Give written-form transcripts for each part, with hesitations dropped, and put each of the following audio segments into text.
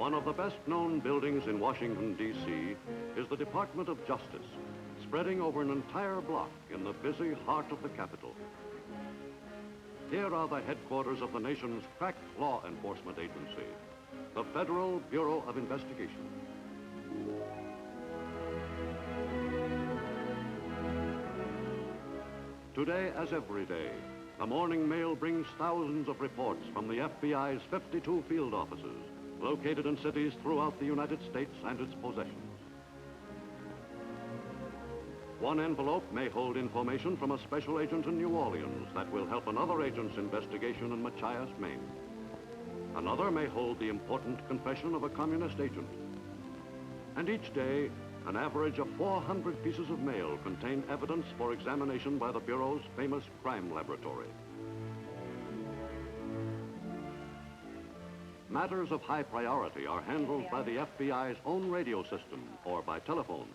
One of the best-known buildings in Washington, D.C. is the Department of Justice, spreading over an entire block in the busy heart of the Capitol. Here are the headquarters of the nation's crack law enforcement agency, the Federal Bureau of Investigation. Today, as every day, the morning mail brings thousands of reports from the FBI's 52 field offices located in cities throughout the United States and its possessions. One envelope may hold information from a special agent in New Orleans that will help another agent's investigation in Machias, Maine. Another may hold the important confession of a communist agent. And each day, an average of 400 pieces of mail contain evidence for examination by the Bureau's famous crime laboratory. Matters of high priority are handled by the FBI's own radio system or by telephone.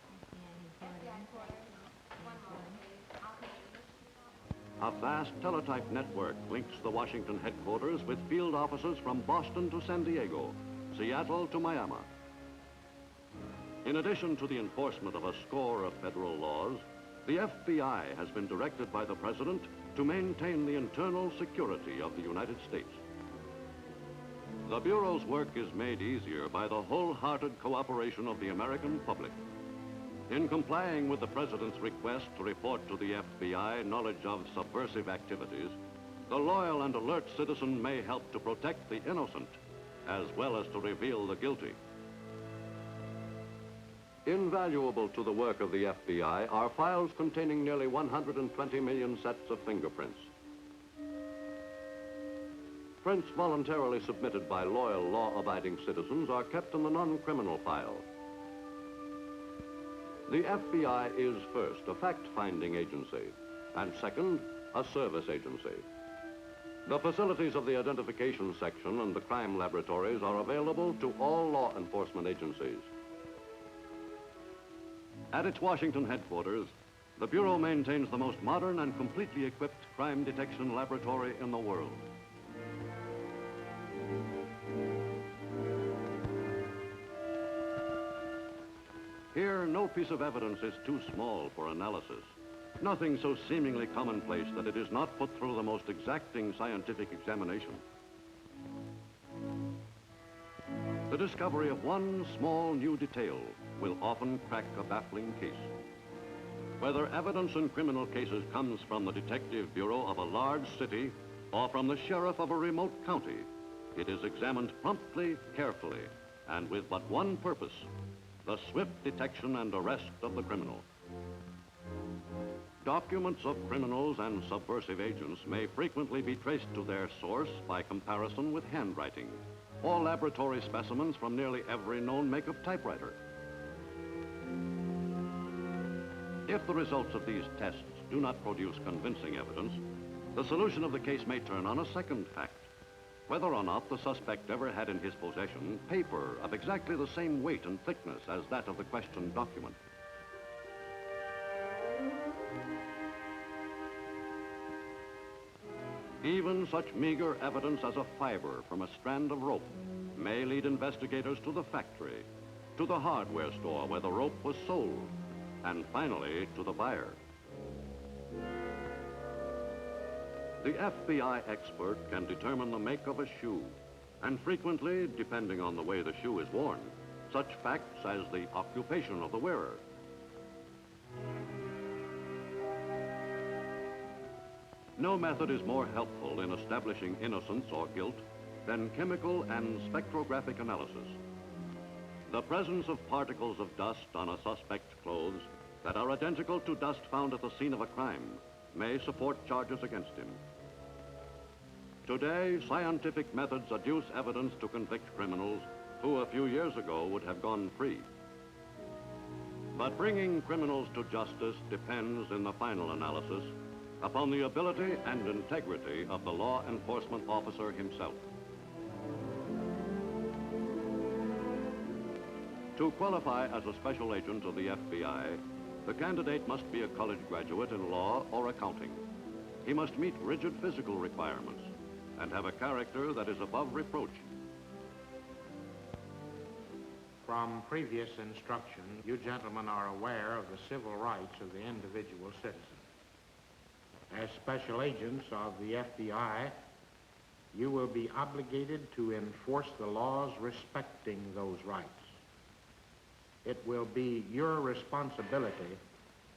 A vast teletype network links the Washington headquarters with field offices from Boston to San Diego, Seattle to Miami. In addition to the enforcement of a score of federal laws, the FBI has been directed by the President to maintain the internal security of the United States. The Bureau's work is made easier by the wholehearted cooperation of the American public. In complying with the President's request to report to the FBI knowledge of subversive activities, the loyal and alert citizen may help to protect the innocent, as well as to reveal the guilty. Invaluable to the work of the FBI are files containing nearly 120 million sets of fingerprints. Prints voluntarily submitted by loyal, law-abiding citizens are kept in the non-criminal file. The FBI is first a fact-finding agency, and second, a service agency. The facilities of the identification section and the crime laboratories are available to all law enforcement agencies. At its Washington headquarters, the Bureau maintains the most modern and completely equipped crime detection laboratory in the world. Here, no piece of evidence is too small for analysis. Nothing so seemingly commonplace that it is not put through the most exacting scientific examination. The discovery of one small new detail will often crack a baffling case. Whether evidence in criminal cases comes from the Detective Bureau of a large city or from the sheriff of a remote county, it is examined promptly, carefully, and with but one purpose: the swift detection and arrest of the criminal. Documents of criminals and subversive agents may frequently be traced to their source by comparison with handwriting or laboratory specimens from nearly every known make of typewriter. If the results of these tests do not produce convincing evidence, the solution of the case may turn on a second fact: whether or not the suspect ever had in his possession paper of exactly the same weight and thickness as that of the questioned document. Even such meager evidence as a fiber from a strand of rope may lead investigators to the factory, to the hardware store where the rope was sold, and finally to the buyer. The FBI expert can determine the make of a shoe, and frequently, depending on the way the shoe is worn, such facts as the occupation of the wearer. No method is more helpful in establishing innocence or guilt than chemical and spectrographic analysis. The presence of particles of dust on a suspect's clothes that are identical to dust found at the scene of a crime may support charges against him. Today, scientific methods adduce evidence to convict criminals who a few years ago would have gone free. But bringing criminals to justice depends, in the final analysis, upon the ability and integrity of the law enforcement officer himself. To qualify as a special agent of the FBI, the candidate must be a college graduate in law or accounting. He must meet rigid physical requirements and have a character that is above reproach. From previous instruction, you gentlemen are aware of the civil rights of the individual citizen. As special agents of the FBI, you will be obligated to enforce the laws respecting those rights. It will be your responsibility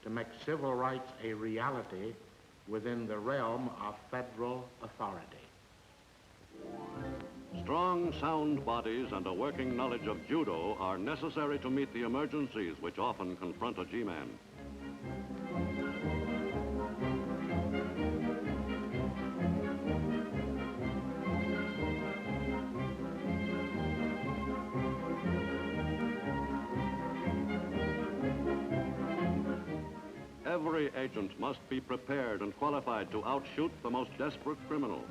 to make civil rights a reality within the realm of federal authority. Strong, sound bodies and a working knowledge of judo are necessary to meet the emergencies which often confront a G-man. Every agent must be prepared and qualified to outshoot the most desperate criminal.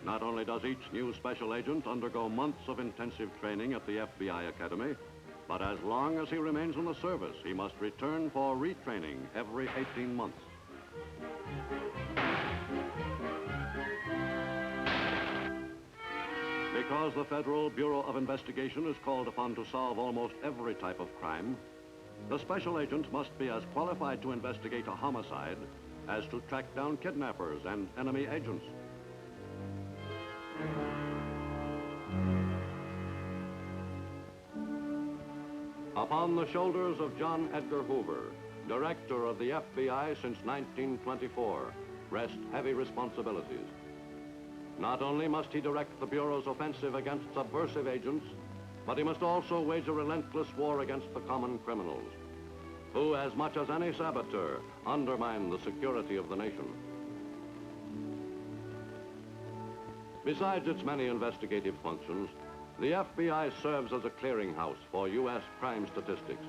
Not only does each new special agent undergo months of intensive training at the FBI Academy, but as long as he remains in the service, he must return for retraining every 18 months. Because the Federal Bureau of Investigation is called upon to solve almost every type of crime, the special agent must be as qualified to investigate a homicide as to track down kidnappers and enemy agents. Upon the shoulders of John Edgar Hoover, director of the FBI since 1924, rest heavy responsibilities. Not only must he direct the Bureau's offensive against subversive agents, but he must also wage a relentless war against the common criminals, who, as much as any saboteur, undermine the security of the nation. Besides its many investigative functions, the FBI serves as a clearinghouse for U.S. crime statistics.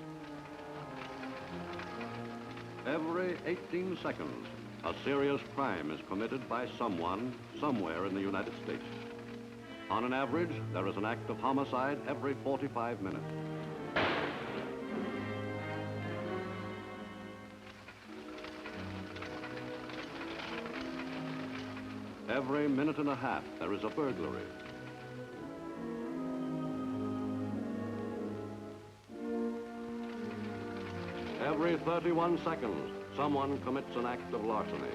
Every 18 seconds, a serious crime is committed by someone, somewhere in the United States. On an average, there is an act of homicide every 45 minutes. Every minute and a half, there is a burglary. Every 31 seconds, someone commits an act of larceny.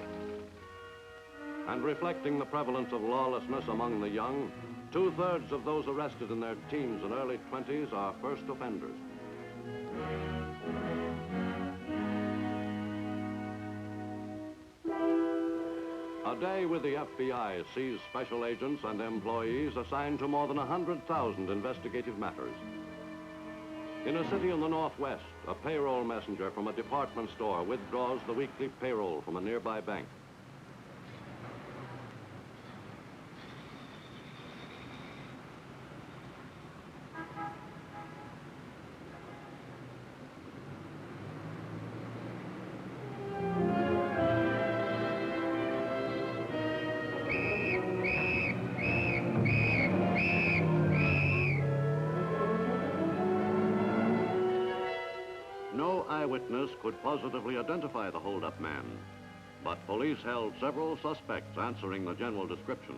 And reflecting the prevalence of lawlessness among the young, 2/3 of those arrested in their teens and early 20s are first offenders. A day with the FBI sees special agents and employees assigned to more than 100,000 investigative matters. In a city in the Northwest, a payroll messenger from a department store withdraws the weekly payroll from a nearby bank. No eyewitness could positively identify the hold-up man, but police held several suspects answering the general description.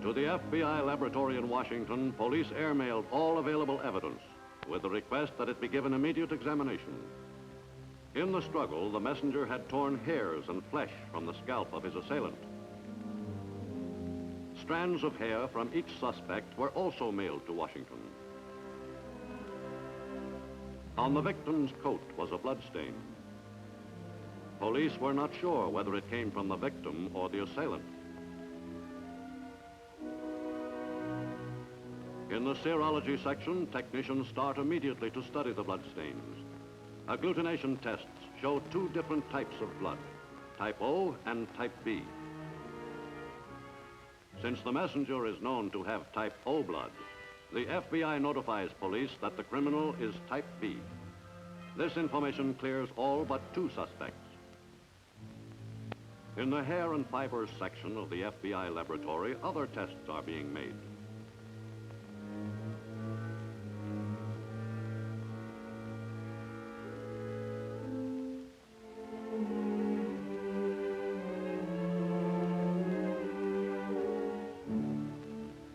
To the FBI laboratory in Washington, police airmailed all available evidence with the request that it be given immediate examination. In the struggle, the messenger had torn hairs and flesh from the scalp of his assailant. Strands of hair from each suspect were also mailed to Washington. On the victim's coat was a blood stain. Police were not sure whether it came from the victim or the assailant. In the serology section, technicians start immediately to study the blood stains. Agglutination tests show 2 different types of blood, type O and type B. Since the messenger is known to have type O blood, the FBI notifies police that the criminal is type B. This information clears all but 2 suspects. In the hair and fibers section of the FBI laboratory, other tests are being made.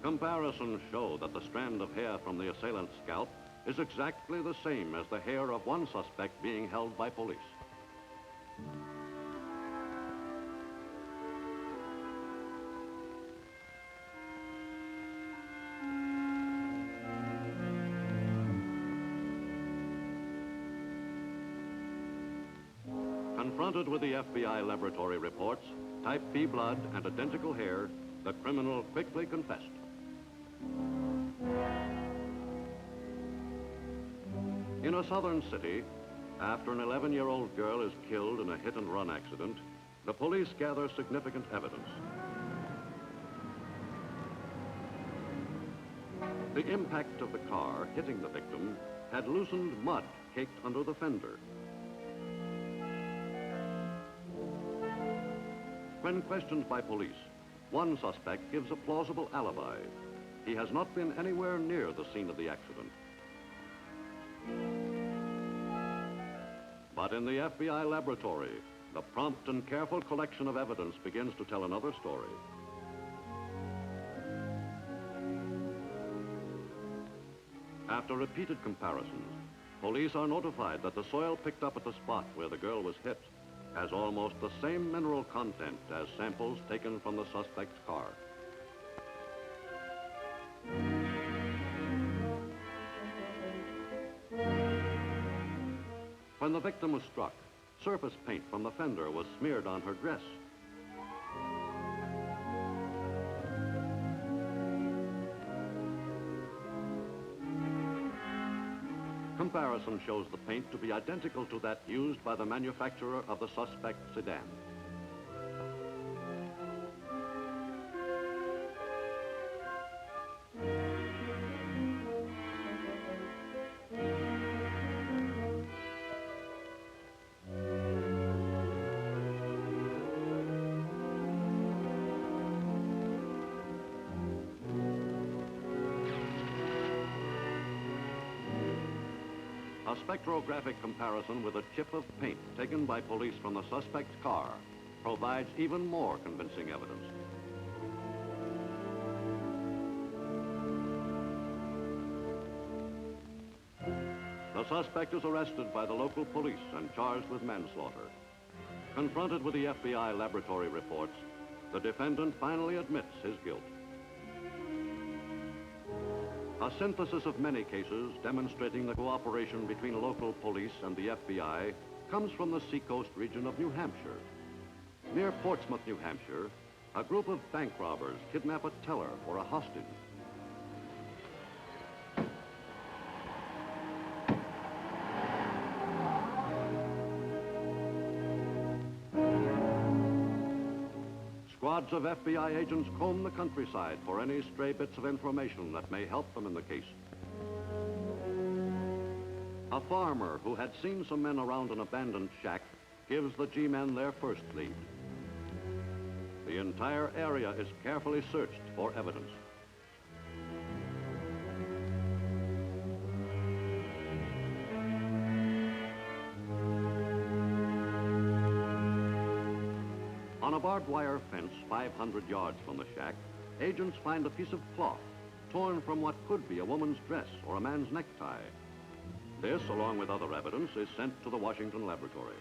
Comparisons show that the strand of hair from the assailant's scalp is exactly the same as the hair of one suspect being held by police. Confronted with the FBI laboratory reports, type B blood and identical hair, the criminal quickly confessed. In a southern city, after an 11-year-old girl is killed in a hit-and-run accident, the police gather significant evidence. The impact of the car hitting the victim had loosened mud caked under the fender. When questioned by police, one suspect gives a plausible alibi. He has not been anywhere near the scene of the accident. But in the FBI laboratory, the prompt and careful collection of evidence begins to tell another story. After repeated comparisons, police are notified that the soil picked up at the spot where the girl was hit has almost the same mineral content as samples taken from the suspect's car. When the victim was struck, surface paint from the fender was smeared on her dress. Comparison shows the paint to be identical to that used by the manufacturer of the suspect's sedan. A spectrographic comparison with a chip of paint taken by police from the suspect's car provides even more convincing evidence. The suspect is arrested by the local police and charged with manslaughter. Confronted with the FBI laboratory reports, the defendant finally admits his guilt. A synthesis of many cases demonstrating the cooperation between local police and the FBI comes from the seacoast region of New Hampshire. Near Portsmouth, New Hampshire, a group of bank robbers kidnap a teller for a hostage. Squads of FBI agents comb the countryside for any stray bits of information that may help them in the case. A farmer who had seen some men around an abandoned shack gives the G-men their first lead. The entire area is carefully searched for evidence. On a barbed wire fence 500 yards from the shack, agents find a piece of cloth torn from what could be a woman's dress or a man's necktie. This, along with other evidence, is sent to the Washington laboratory.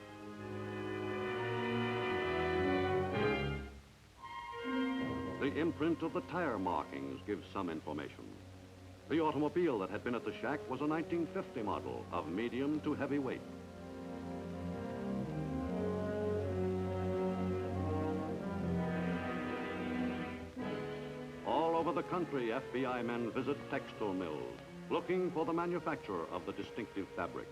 The imprint of the tire markings gives some information. The automobile that had been at the shack was a 1950 model of medium to heavy weight. All over the country, FBI men visit textile mills, looking for the manufacturer of the distinctive fabric.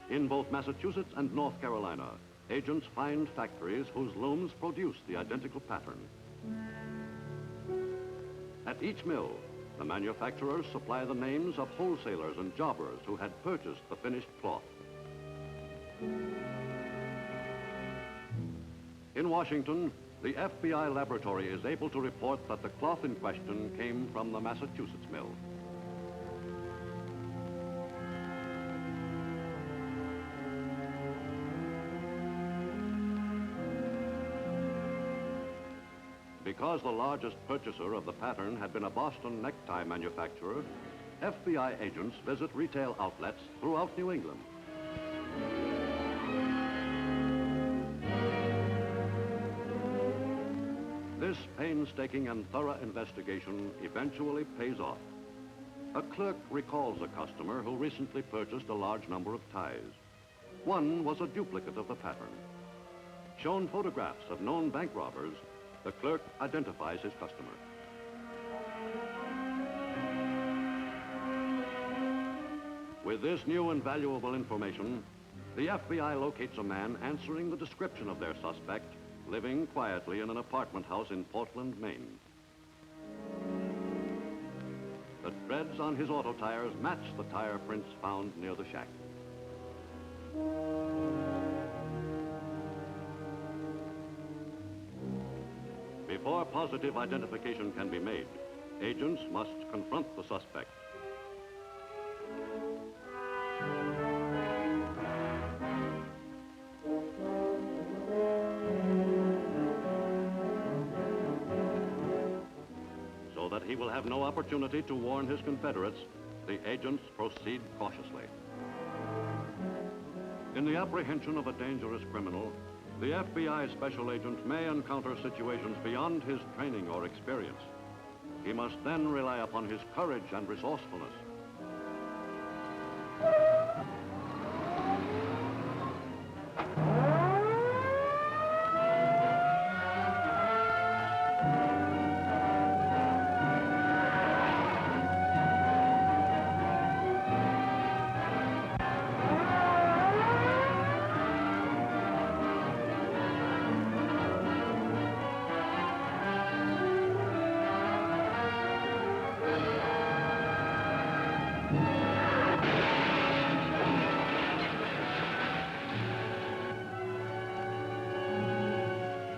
In both Massachusetts and North Carolina, agents find factories whose looms produce the identical pattern. At each mill, the manufacturers supply the names of wholesalers and jobbers who had purchased the finished cloth. In Washington, the FBI laboratory is able to report that the cloth in question came from the Massachusetts mill. Because the largest purchaser of the pattern had been a Boston necktie manufacturer, FBI agents visit retail outlets throughout New England. This painstaking and thorough investigation eventually pays off. A clerk recalls a customer who recently purchased a large number of ties. One was a duplicate of the pattern. Shown photographs of known bank robbers, the clerk identifies his customer. With this new and valuable information, the FBI locates a man answering the description of their suspect, living quietly in an apartment house in Portland, Maine. The treads on his auto tires match the tire prints found near the shack. Before positive identification can be made, agents must confront the suspect. So that he will have no opportunity to warn his confederates, the agents proceed cautiously. In the apprehension of a dangerous criminal, the FBI special agent may encounter situations beyond his training or experience. He must then rely upon his courage and resourcefulness.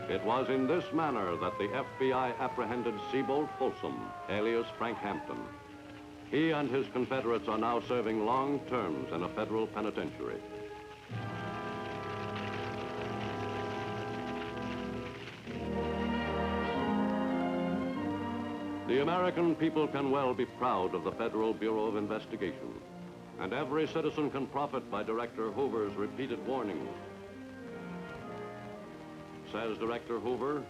It was in this manner that the FBI apprehended Seabolt Folsom, alias Frank Hampton. He and his confederates are now serving long terms in a federal penitentiary. The American people can well be proud of the Federal Bureau of Investigation, and every citizen can profit by Director Hoover's repeated warnings. Says Director Hoover,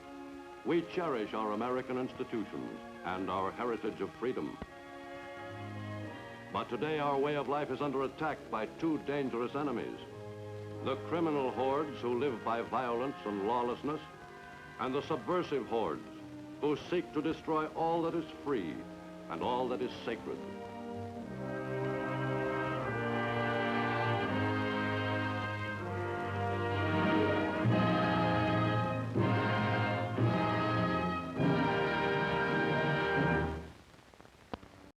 we cherish our American institutions and our heritage of freedom. But today our way of life is under attack by two dangerous enemies: the criminal hordes who live by violence and lawlessness, and the subversive hordes who seek to destroy all that is free and all that is sacred.